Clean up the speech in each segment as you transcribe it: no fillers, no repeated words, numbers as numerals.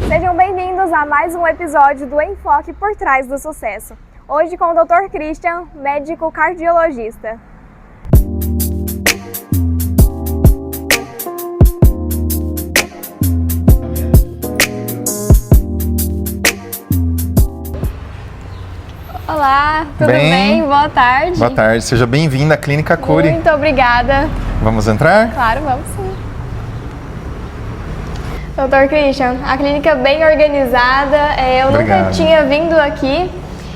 Sejam bem-vindos a mais um episódio do Enfoque por Trás do Sucesso. Hoje com o Dr. Christian, médico cardiologista. Olá, tudo bem? Boa tarde. Boa tarde, seja bem-vinda à Clínica Curi. Muito obrigada. Vamos entrar? Claro, vamos sim. Dr. Christian, a clínica bem organizada, eu Obrigado. nunca tinha vindo aqui.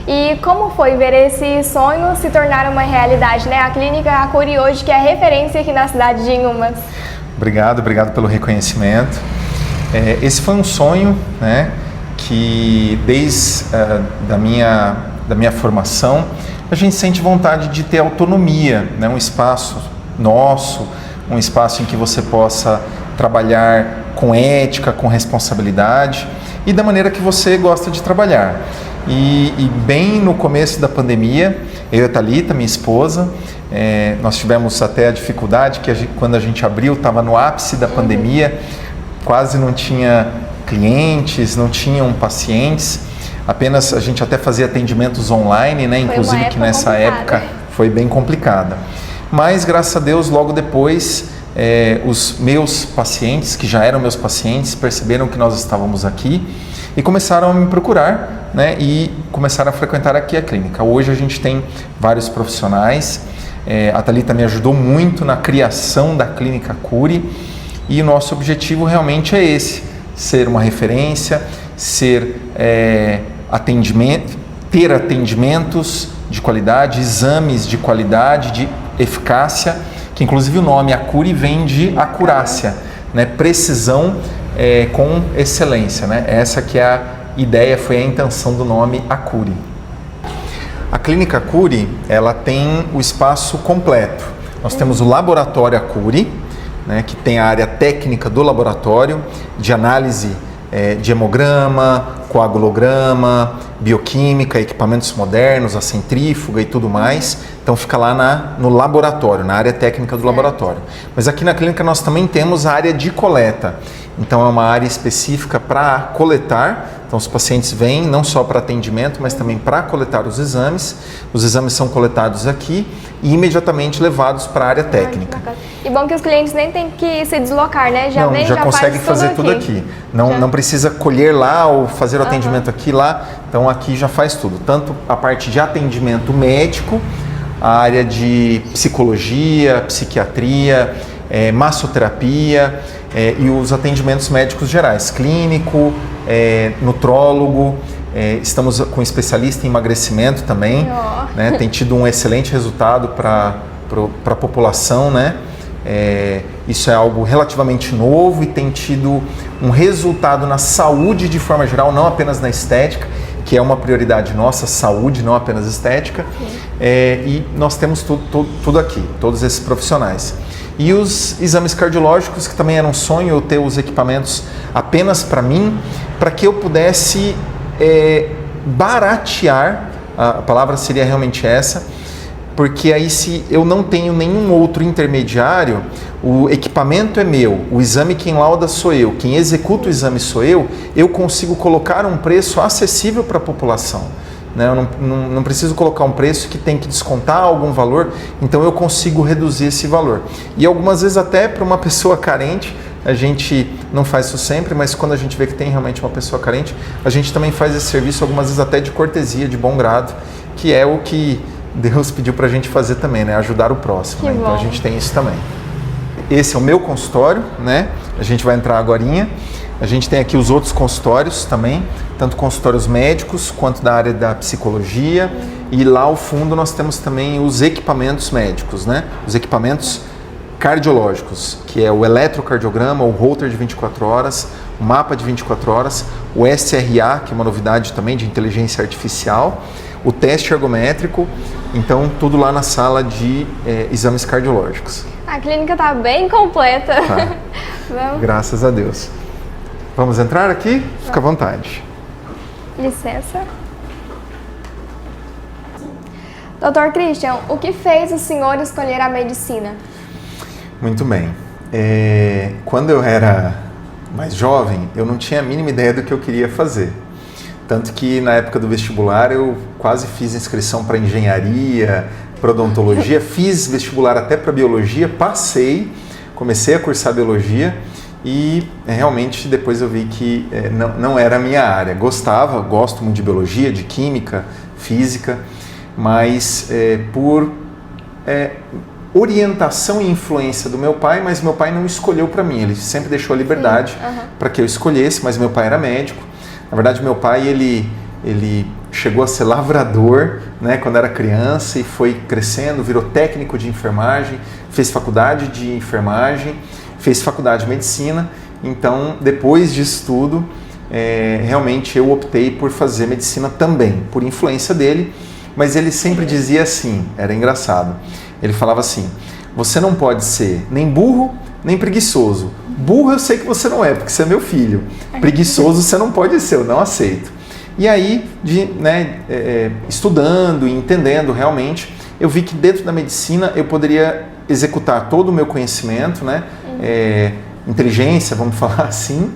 E como foi ver esse sonho se tornar uma realidade, né? A clínica Curi hoje, que é referência aqui na cidade de Inhumas. Obrigado pelo reconhecimento. Esse foi um sonho, né, que desde da minha formação, a gente sente vontade de ter autonomia, né, um espaço nosso, um espaço em que você possa trabalhar com ética, com responsabilidade e da maneira que você gosta de trabalhar. E bem no começo da pandemia, eu e a Thalita, minha esposa, nós tivemos até a dificuldade que quando a gente abriu, estava no ápice da pandemia, quase não tinha clientes, não tinham pacientes, apenas a gente até fazia atendimentos online, né? Inclusive que nessa época foi bem complicada. Mas graças a Deus, logo depois, os meus pacientes, que já eram meus pacientes, perceberam que nós estávamos aqui e começaram a me procurar, né? E começaram a frequentar aqui a clínica. Hoje a gente tem vários profissionais, a Thalita me ajudou muito na criação da Clínica Curi e o nosso objetivo realmente é esse, ser uma referência, ter atendimentos de qualidade, exames de qualidade, de eficácia, que inclusive o nome Acuri vem de acurácia, né? Precisão com excelência, né? Essa que é a ideia, foi a intenção do nome Acuri. A Clínica Curi, ela tem o espaço completo. Nós temos o Laboratório Acuri, né, que tem a área técnica do laboratório, de análise de hemograma, coagulograma, bioquímica, equipamentos modernos, a centrífuga e tudo mais. Então fica lá no laboratório, na área técnica do laboratório. Mas aqui na clínica nós também temos a área de coleta. Então é uma área específica para coletar. Então os pacientes vêm não só para atendimento, mas também para coletar os exames. Os exames são coletados aqui e imediatamente levados para a área técnica. E bom que os clientes nem têm que se deslocar, né? Já consegue fazer tudo aqui. Não precisa colher lá ou fazer o atendimento aqui lá. Então aqui já faz tudo. Tanto a parte de atendimento médico, a área de psicologia, psiquiatria, massoterapia e os atendimentos médicos gerais, clínico, nutrólogo, estamos com especialista em emagrecimento também, né? Tem tido um excelente resultado para a população, né? Isso é algo relativamente novo e tem tido um resultado na saúde de forma geral, não apenas na estética, que é uma prioridade nossa, saúde, não apenas estética. E nós temos tudo aqui, todos esses profissionais. E os exames cardiológicos, que também era um sonho eu ter os equipamentos apenas para mim, para que eu pudesse baratear, a palavra seria realmente essa, porque aí se eu não tenho nenhum outro intermediário, o equipamento é meu, o exame quem lauda sou eu, quem executa o exame sou eu consigo colocar um preço acessível para a população. Né? Eu não preciso colocar um preço que tem que descontar algum valor, então eu consigo reduzir esse valor. E algumas vezes até para uma pessoa carente, a gente não faz isso sempre, mas quando a gente vê que tem realmente uma pessoa carente, a gente também faz esse serviço algumas vezes até de cortesia, de bom grado, que é o que Deus pediu para a gente fazer também, né? Ajudar o próximo. Né? Então a gente tem isso também. Esse é o meu consultório, né? A gente vai entrar agorinha. A gente tem aqui os outros consultórios também, tanto consultórios médicos quanto da área da psicologia. E lá ao fundo nós temos também os equipamentos médicos, né? Os equipamentos cardiológicos, que é o eletrocardiograma, o Holter de 24 horas, o mapa de 24 horas, o SRA, que é uma novidade também de inteligência artificial, o teste ergométrico, então tudo lá na sala de exames cardiológicos. A clínica está bem completa. Tá. Graças a Deus. Vamos entrar aqui? Fica à vontade. Licença. Dr. Christian, o que fez o senhor escolher a medicina? Muito bem. Quando eu era mais jovem, eu não tinha a mínima ideia do que eu queria fazer. Tanto que na época do vestibular eu quase fiz inscrição para engenharia, para odontologia, fiz vestibular até para biologia, passei, comecei a cursar biologia e realmente depois eu vi que não era a minha área. Gosto muito de biologia, de química, física, mas por orientação e influência do meu pai, mas meu pai não escolheu para mim, ele sempre deixou a liberdade para que eu escolhesse, mas meu pai era médico. Na verdade, meu pai, ele chegou a ser lavrador, né, quando era criança e foi crescendo, virou técnico de enfermagem, fez faculdade de enfermagem, fez faculdade de medicina. Então, depois disso tudo, realmente eu optei por fazer medicina também, por influência dele, mas ele sempre dizia assim, era engraçado, ele falava assim, você não pode ser nem burro, nem preguiçoso. Burro eu sei que você não é, porque você é meu filho. Preguiçoso você não pode ser, eu não aceito. E aí, estudando e entendendo realmente, eu vi que dentro da medicina eu poderia executar todo o meu conhecimento, né? Inteligência, vamos falar assim,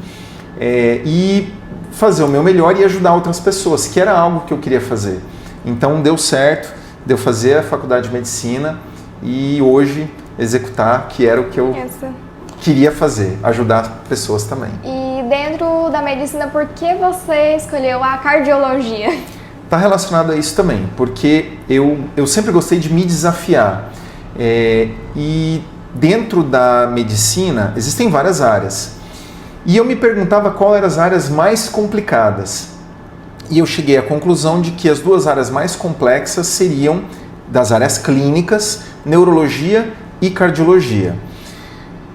e fazer o meu melhor e ajudar outras pessoas, que era algo que eu queria fazer. Então deu certo, deu fazer a faculdade de medicina e hoje executar, que era o que eu queria fazer, ajudar pessoas também. E dentro da medicina, por que você escolheu a cardiologia? Está relacionado a isso também, porque eu sempre gostei de me desafiar. E dentro da medicina existem várias áreas. E eu me perguntava qual eram as áreas mais complicadas. E eu cheguei à conclusão de que as duas áreas mais complexas seriam das áreas clínicas, neurologia e cardiologia.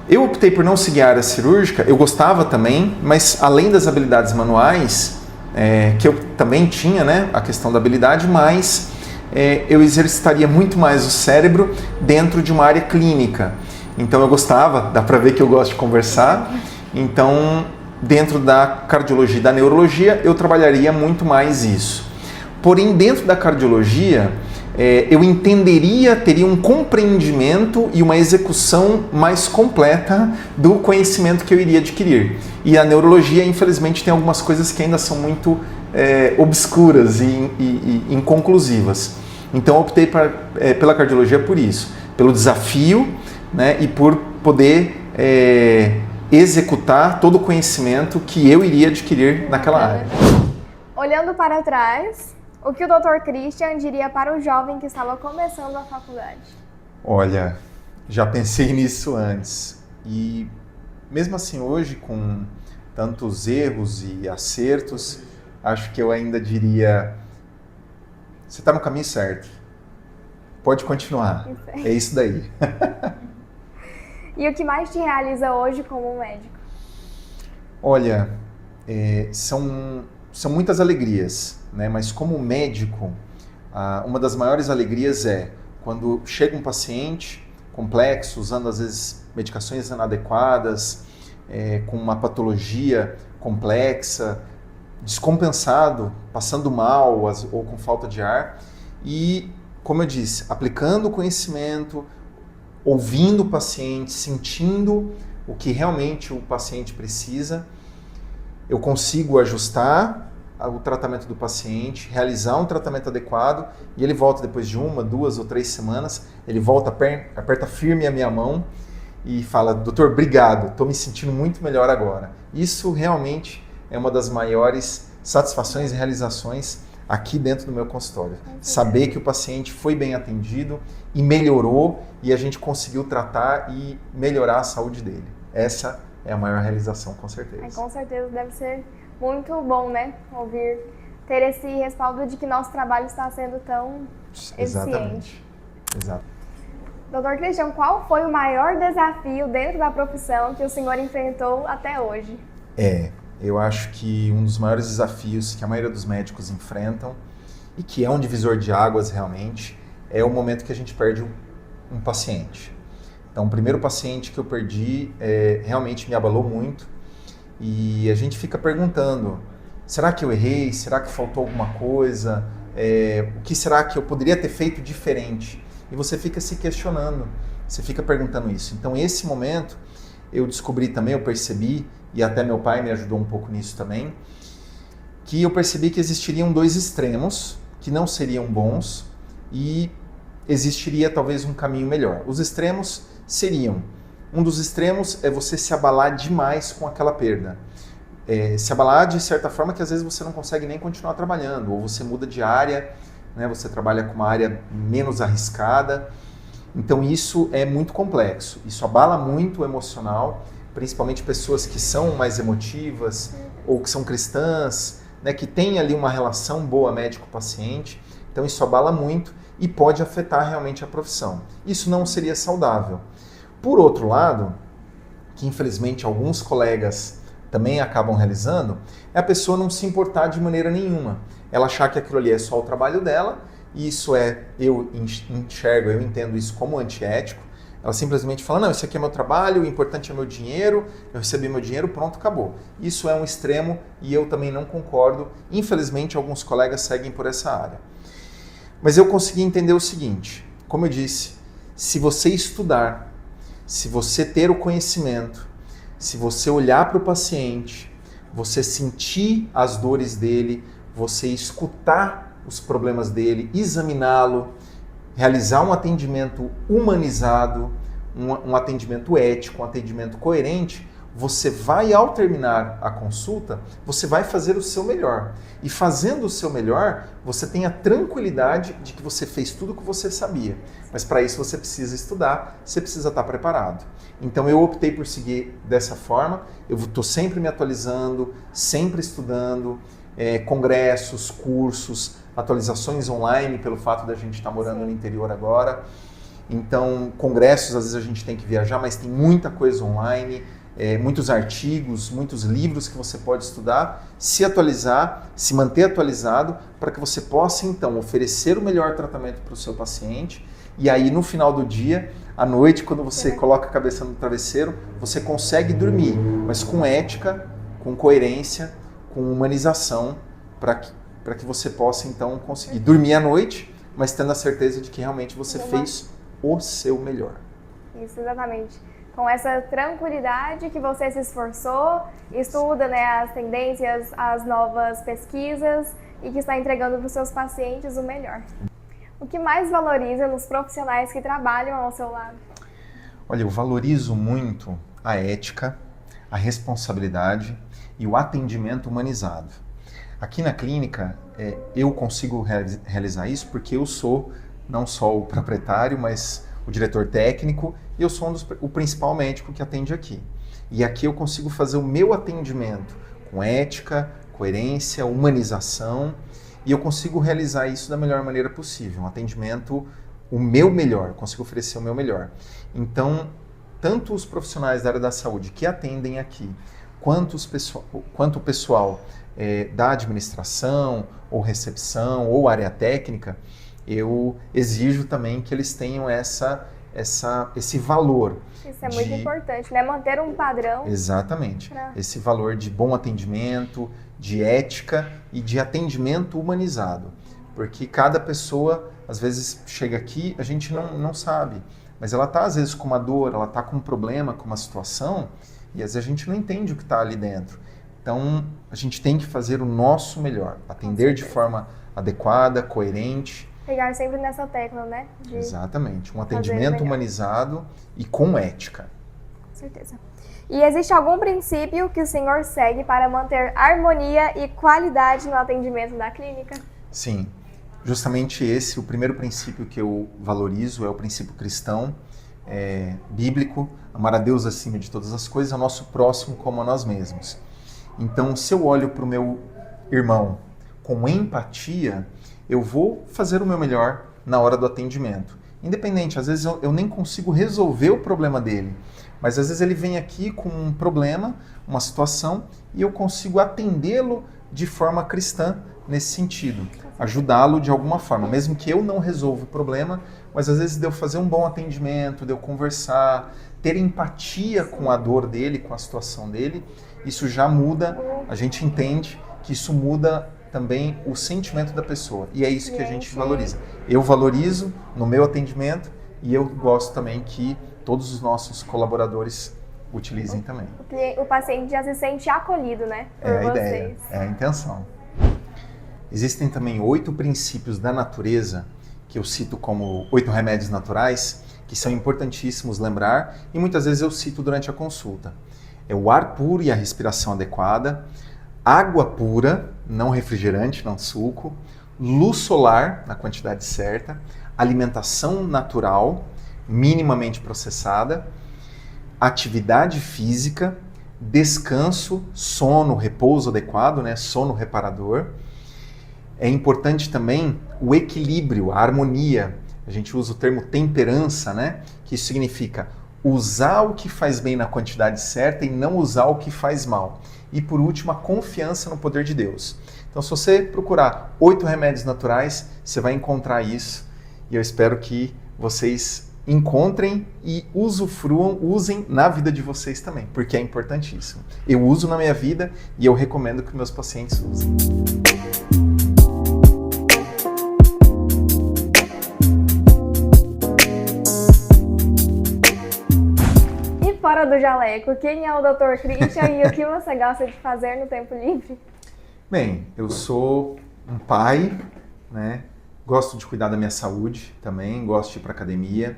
Eu optei por não seguir a área cirúrgica, eu gostava também, mas além das habilidades manuais, que eu também tinha, né, a questão da habilidade, mas eu exercitaria muito mais o cérebro dentro de uma área clínica. Então eu gostava, dá para ver que eu gosto de conversar, então dentro da cardiologia e da neurologia eu trabalharia muito mais isso. Porém, dentro da cardiologia, eu teria um compreendimento e uma execução mais completa do conhecimento que eu iria adquirir. E a neurologia, infelizmente, tem algumas coisas que ainda são muito obscuras e inconclusivas. Então, eu optei pela cardiologia por isso, pelo desafio, né, e por poder executar todo o conhecimento que eu iria adquirir naquela área. Olhando para trás, o que o Dr. Christian diria para o jovem que estava começando a faculdade? Olha, já pensei nisso antes. E mesmo assim, hoje, com tantos erros e acertos, acho que eu ainda diria, você está no caminho certo. Pode continuar. É isso daí. E o que mais te realiza hoje como médico? Olha, são muitas alegrias, né? Mas como médico, uma das maiores alegrias é quando chega um paciente complexo, usando às vezes medicações inadequadas, com uma patologia complexa, descompensado, passando mal ou com falta de ar e, como eu disse, aplicando o conhecimento, ouvindo o paciente, sentindo o que realmente o paciente precisa, eu consigo ajustar o tratamento do paciente, realizar um tratamento adequado e ele volta depois de 1, 2 ou 3 semanas, ele volta, aperta firme a minha mão e fala, doutor, obrigado, estou me sentindo muito melhor agora. Isso realmente é uma das maiores satisfações e realizações aqui dentro do meu consultório. Saber que o paciente foi bem atendido e melhorou e a gente conseguiu tratar e melhorar a saúde dele. Essa é a maior realização, com certeza. Com certeza deve ser muito bom, né? Ter esse respaldo de que nosso trabalho está sendo tão eficiente. Exato. Dr. Christian, qual foi o maior desafio dentro da profissão que o senhor enfrentou até hoje? Eu acho que um dos maiores desafios que a maioria dos médicos enfrentam e que é um divisor de águas realmente é o momento que a gente perde um paciente. Então, o primeiro paciente que eu perdi realmente me abalou muito e a gente fica perguntando, será que eu errei? Será que faltou alguma coisa? O que será que eu poderia ter feito diferente? E você fica se questionando, você fica perguntando isso. Então, esse momento, eu descobri também, eu percebi e até meu pai me ajudou um pouco nisso também, que eu percebi que existiriam dois extremos que não seriam bons e existiria talvez um caminho melhor. Os extremos seriam, um dos extremos é você se abalar demais com aquela perda. Se abalar de certa forma que às vezes você não consegue nem continuar trabalhando, ou você muda de área, né, você trabalha com uma área menos arriscada. Então isso é muito complexo, isso abala muito o emocional, principalmente pessoas que são mais emotivas ou que são cristãs, né, que têm ali uma relação boa médico-paciente. Então isso abala muito e pode afetar realmente a profissão. Isso não seria saudável. Por outro lado, que infelizmente alguns colegas também acabam realizando, é a pessoa não se importar de maneira nenhuma. Ela achar que aquilo ali é só o trabalho dela, e isso eu enxergo, eu entendo isso como antiético. Ela simplesmente fala, não, isso aqui é meu trabalho, o importante é meu dinheiro, eu recebi meu dinheiro, pronto, acabou. Isso é um extremo e eu também não concordo. Infelizmente, alguns colegas seguem por essa área. Mas eu consegui entender o seguinte, como eu disse, se você estudar, se você ter o conhecimento, se você olhar para o paciente, você sentir as dores dele, você escutar os problemas dele, examiná-lo, realizar um atendimento humanizado, um atendimento ético, um atendimento coerente, você vai, ao terminar a consulta, você vai fazer o seu melhor. E fazendo o seu melhor, você tem a tranquilidade de que você fez tudo o que você sabia. Mas para isso você precisa estudar, você precisa estar preparado. Então eu optei por seguir dessa forma, eu estou sempre me atualizando, sempre estudando, congressos, cursos, atualizações online, pelo fato da gente estar morando no interior agora. Então, congressos, às vezes a gente tem que viajar, mas tem muita coisa online, muitos artigos, muitos livros que você pode estudar, se atualizar, se manter atualizado, para que você possa, então, oferecer o melhor tratamento para o seu paciente. E aí, no final do dia, à noite, quando você coloca a cabeça no travesseiro, você consegue dormir, mas com ética, com coerência, com humanização, para que você possa, então, conseguir dormir à noite, mas tendo a certeza de que realmente você fez o seu melhor. Isso, exatamente. Com essa tranquilidade que você se esforçou, estuda, né, as tendências, as novas pesquisas e que está entregando para os seus pacientes o melhor. O que mais valoriza nos profissionais que trabalham ao seu lado? Olha, eu valorizo muito a ética, a responsabilidade e o atendimento humanizado. Aqui na clínica, eu consigo realizar isso porque eu sou não só o proprietário, mas o diretor técnico, e eu sou o principal médico que atende aqui. E aqui eu consigo fazer o meu atendimento com ética, coerência, humanização, e eu consigo realizar isso da melhor maneira possível, um atendimento, o meu melhor, consigo oferecer o meu melhor. Então, tanto os profissionais da área da saúde que atendem aqui, quanto o pessoal da administração, ou recepção, ou área técnica, eu exijo também que eles tenham esse valor. Isso é muito importante, né? Manter um padrão. Exatamente. Esse valor de bom atendimento, de ética e de atendimento humanizado. Porque cada pessoa, às vezes, chega aqui, a gente não sabe. Mas ela está, às vezes, com uma dor, ela está com um problema, com uma situação, e às vezes a gente não entende o que está ali dentro. Então, a gente tem que fazer o nosso melhor. Atender de forma adequada, coerente. Pegar sempre nessa tecla, né? Exatamente. Um atendimento humanizado e com ética. Com certeza. E existe algum princípio que o senhor segue para manter harmonia e qualidade no atendimento da clínica? Sim. Justamente esse, o primeiro princípio que eu valorizo é o princípio cristão, bíblico, amar a Deus acima de todas as coisas, ao nosso próximo como a nós mesmos. Então, se eu olho para o meu irmão com empatia, eu vou fazer o meu melhor na hora do atendimento. Independente, às vezes eu nem consigo resolver o problema dele, mas às vezes ele vem aqui com um problema, uma situação, e eu consigo atendê-lo de forma cristã nesse sentido, ajudá-lo de alguma forma, mesmo que eu não resolva o problema, mas às vezes de eu fazer um bom atendimento, de eu conversar, ter empatia com a dor dele, com a situação dele, isso já muda, a gente entende que isso muda também o sentimento da pessoa. E é isso que a gente valoriza. Eu valorizo no meu atendimento e eu gosto também que todos os nossos colaboradores utilizem também. O paciente já se sente acolhido, né? Por É a vocês. ideia, é a intenção. Existem também 8 princípios da natureza, que eu cito como 8 remédios naturais, que são importantíssimos lembrar, e muitas vezes eu cito durante a consulta. É o ar puro e a respiração adequada, água pura, não refrigerante, não suco, luz solar na quantidade certa, alimentação natural, minimamente processada, atividade física, descanso, sono, repouso adequado, né? Sono reparador. É importante também o equilíbrio, a harmonia. A gente usa o termo temperança, né? Que isso significa usar o que faz bem na quantidade certa e não usar o que faz mal. E por último, a confiança no poder de Deus. Então, se você procurar 8 remédios naturais, você vai encontrar isso. E eu espero que vocês encontrem e usufruam, usem na vida de vocês também, porque é importantíssimo. Eu uso na minha vida e eu recomendo que meus pacientes usem. E fora do jaleco, quem é o Dr. Christian e o que você gosta de fazer no tempo livre? Bem, eu sou um pai, né? Gosto de cuidar da minha saúde também, gosto de ir para academia.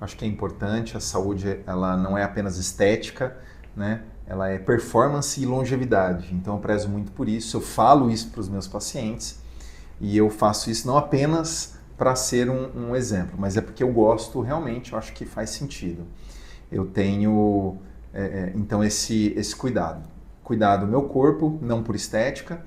Acho que é importante, a saúde ela não é apenas estética, né? Ela é performance e longevidade. Então eu prezo muito por isso, eu falo isso para os meus pacientes e eu faço isso não apenas para ser um exemplo, mas é porque eu gosto realmente, eu acho que faz sentido. Eu tenho, então, esse cuidado. Cuidar do meu corpo, não por estética,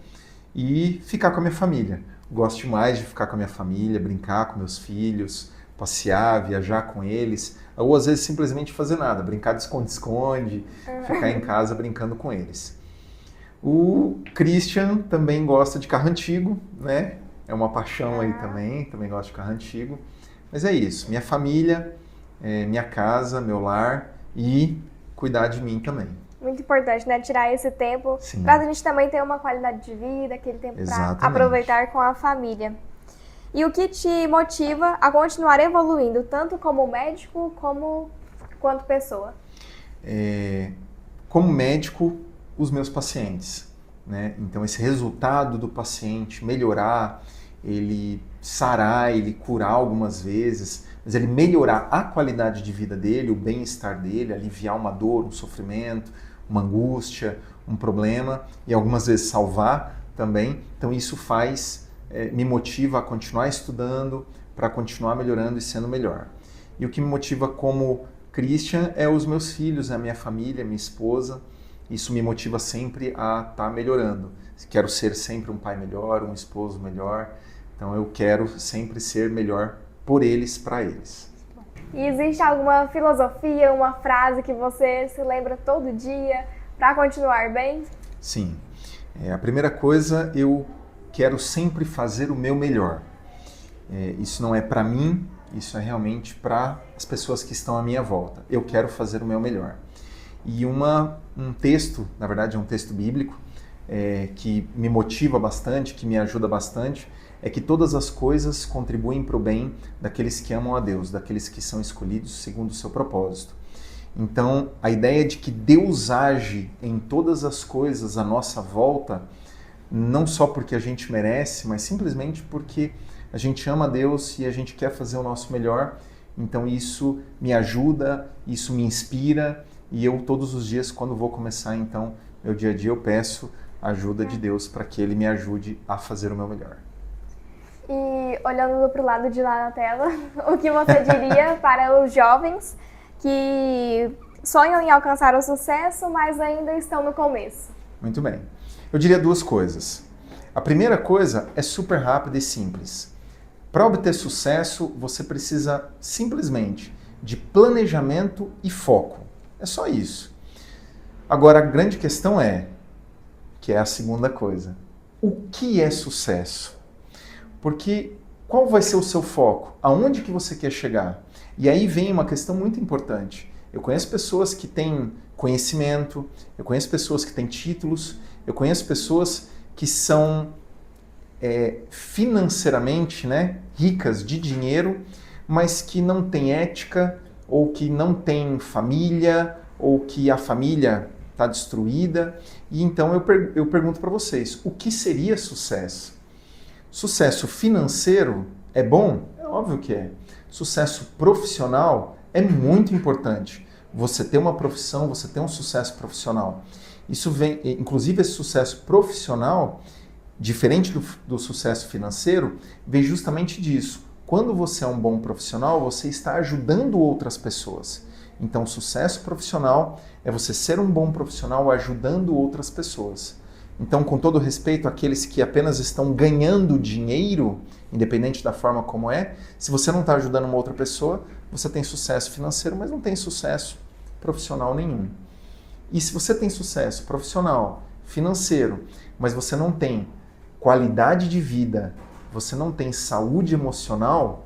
e ficar com a minha família. Gosto demais de ficar com a minha família, brincar com meus filhos, passear, viajar com eles, ou às vezes simplesmente fazer nada, brincar de esconde-esconde, ficar em casa brincando com eles. O Christian também gosta de carro antigo, né? É uma paixão aí também gosta de carro antigo. Mas é isso, minha família, minha casa, meu lar e cuidar de mim também. Muito importante, né? Tirar esse tempo para a gente também ter uma qualidade de vida, aquele tempo para aproveitar com a família. E o que te motiva a continuar evoluindo, tanto como médico quanto pessoa? Como médico, os meus pacientes, né? Então esse resultado do paciente melhorar, ele sarar, ele curar algumas vezes, mas ele melhorar a qualidade de vida dele, o bem-estar dele, aliviar uma dor, um sofrimento, uma angústia, um problema e algumas vezes salvar também. Então isso me motiva a continuar estudando para continuar melhorando e sendo melhor. E o que me motiva como Christian é os meus filhos, a minha família, a minha esposa. Isso me motiva sempre a estar melhorando. Quero ser sempre um pai melhor, um esposo melhor. Então eu quero sempre ser melhor por eles, para eles. E existe alguma filosofia, uma frase que você se lembra todo dia para continuar bem? Sim. A primeira coisa, eu quero sempre fazer o meu melhor. Isso não é para mim, isso é realmente para as pessoas que estão à minha volta. Eu quero fazer o meu melhor. E um texto, na verdade é um texto bíblico, que me motiva bastante, que me ajuda bastante, é que todas as coisas contribuem para o bem daqueles que amam a Deus, daqueles que são escolhidos segundo o seu propósito. Então, a ideia de que Deus age em todas as coisas à nossa volta, não só porque a gente merece, mas simplesmente porque a gente ama a Deus e a gente quer fazer o nosso melhor. Então isso me ajuda, isso me inspira e eu todos os dias, quando vou começar então meu dia a dia, eu peço a ajuda de Deus para que Ele me ajude a fazer o meu melhor. E olhando para o lado de lá na tela, o que você diria para os jovens que sonham em alcançar o sucesso, mas ainda estão no começo? Muito bem. Eu diria 2 coisas. A primeira coisa é super rápida e simples. Para obter sucesso, você precisa simplesmente de planejamento e foco. É só isso. Agora, a grande questão que é a segunda coisa, o que é sucesso? Porque qual vai ser o seu foco? Aonde que você quer chegar? E aí vem uma questão muito importante. Eu conheço pessoas que têm conhecimento, eu conheço pessoas que têm títulos, eu conheço pessoas que são financeiramente, né, ricas de dinheiro, mas que não têm ética, ou que não têm família, ou que a família está destruída. E então eu pergunto para vocês, o que seria sucesso? Sucesso financeiro é bom? É óbvio que é. Sucesso profissional é muito importante. Você ter uma profissão, você ter um sucesso profissional. Isso vem, inclusive esse sucesso profissional, diferente do sucesso financeiro, vem justamente disso. Quando você é um bom profissional, você está ajudando outras pessoas. Então, sucesso profissional é você ser um bom profissional ajudando outras pessoas. Então, com todo respeito àqueles que apenas estão ganhando dinheiro, independente da forma como é, se você não está ajudando uma outra pessoa, você tem sucesso financeiro, mas não tem sucesso profissional nenhum. E se você tem sucesso profissional, financeiro, mas você não tem qualidade de vida, você não tem saúde emocional,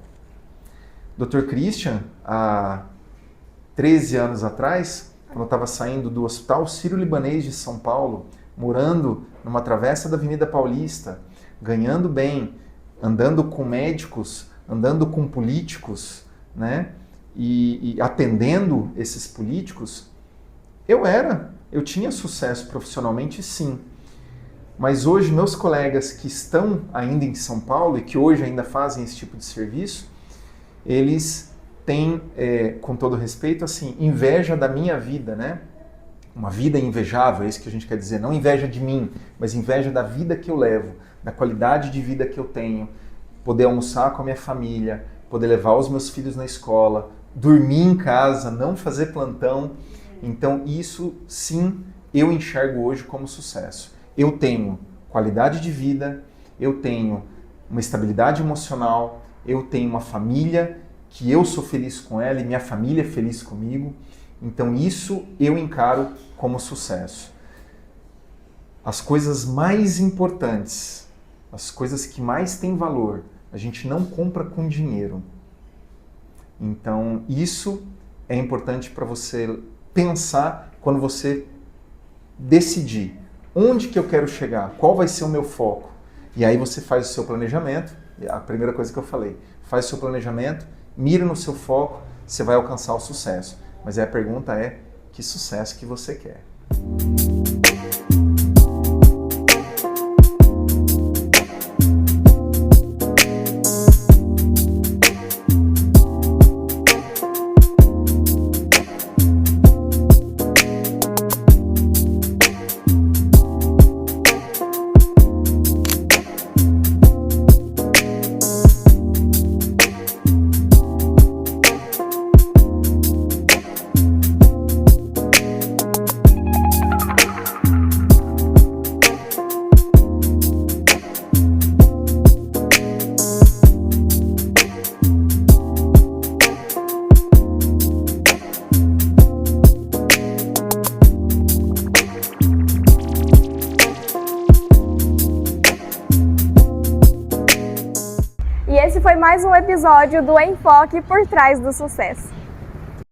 Dr. Christian, há 13 anos atrás, quando eu estava saindo do Hospital Sírio-Libanês de São Paulo, morando numa travessa da Avenida Paulista, ganhando bem, andando com médicos, andando com políticos, né? E atendendo esses políticos, eu tinha sucesso profissionalmente, sim. Mas hoje meus colegas que estão ainda em São Paulo e que hoje ainda fazem esse tipo de serviço, eles têm, com todo respeito, assim, inveja da minha vida, né? Uma vida invejável, é isso que a gente quer dizer. Não inveja de mim, mas inveja da vida que eu levo, da qualidade de vida que eu tenho. Poder almoçar com a minha família, poder levar os meus filhos na escola, dormir em casa, não fazer plantão. Então isso, sim, eu enxergo hoje como sucesso. Eu tenho qualidade de vida, eu tenho uma estabilidade emocional, eu tenho uma família que eu sou feliz com ela e minha família é feliz comigo. Então isso eu encaro como sucesso. As coisas mais importantes, as coisas que mais têm valor, a gente não compra com dinheiro. Então isso é importante para você pensar quando você decidir onde que eu quero chegar, qual vai ser o meu foco. E aí você faz o seu planejamento, a primeira coisa que eu falei, faz o seu planejamento, mira no seu foco, você vai alcançar o sucesso. Mas aí a pergunta é, que sucesso que você quer? E esse foi mais um episódio do Enfoque por Trás do Sucesso.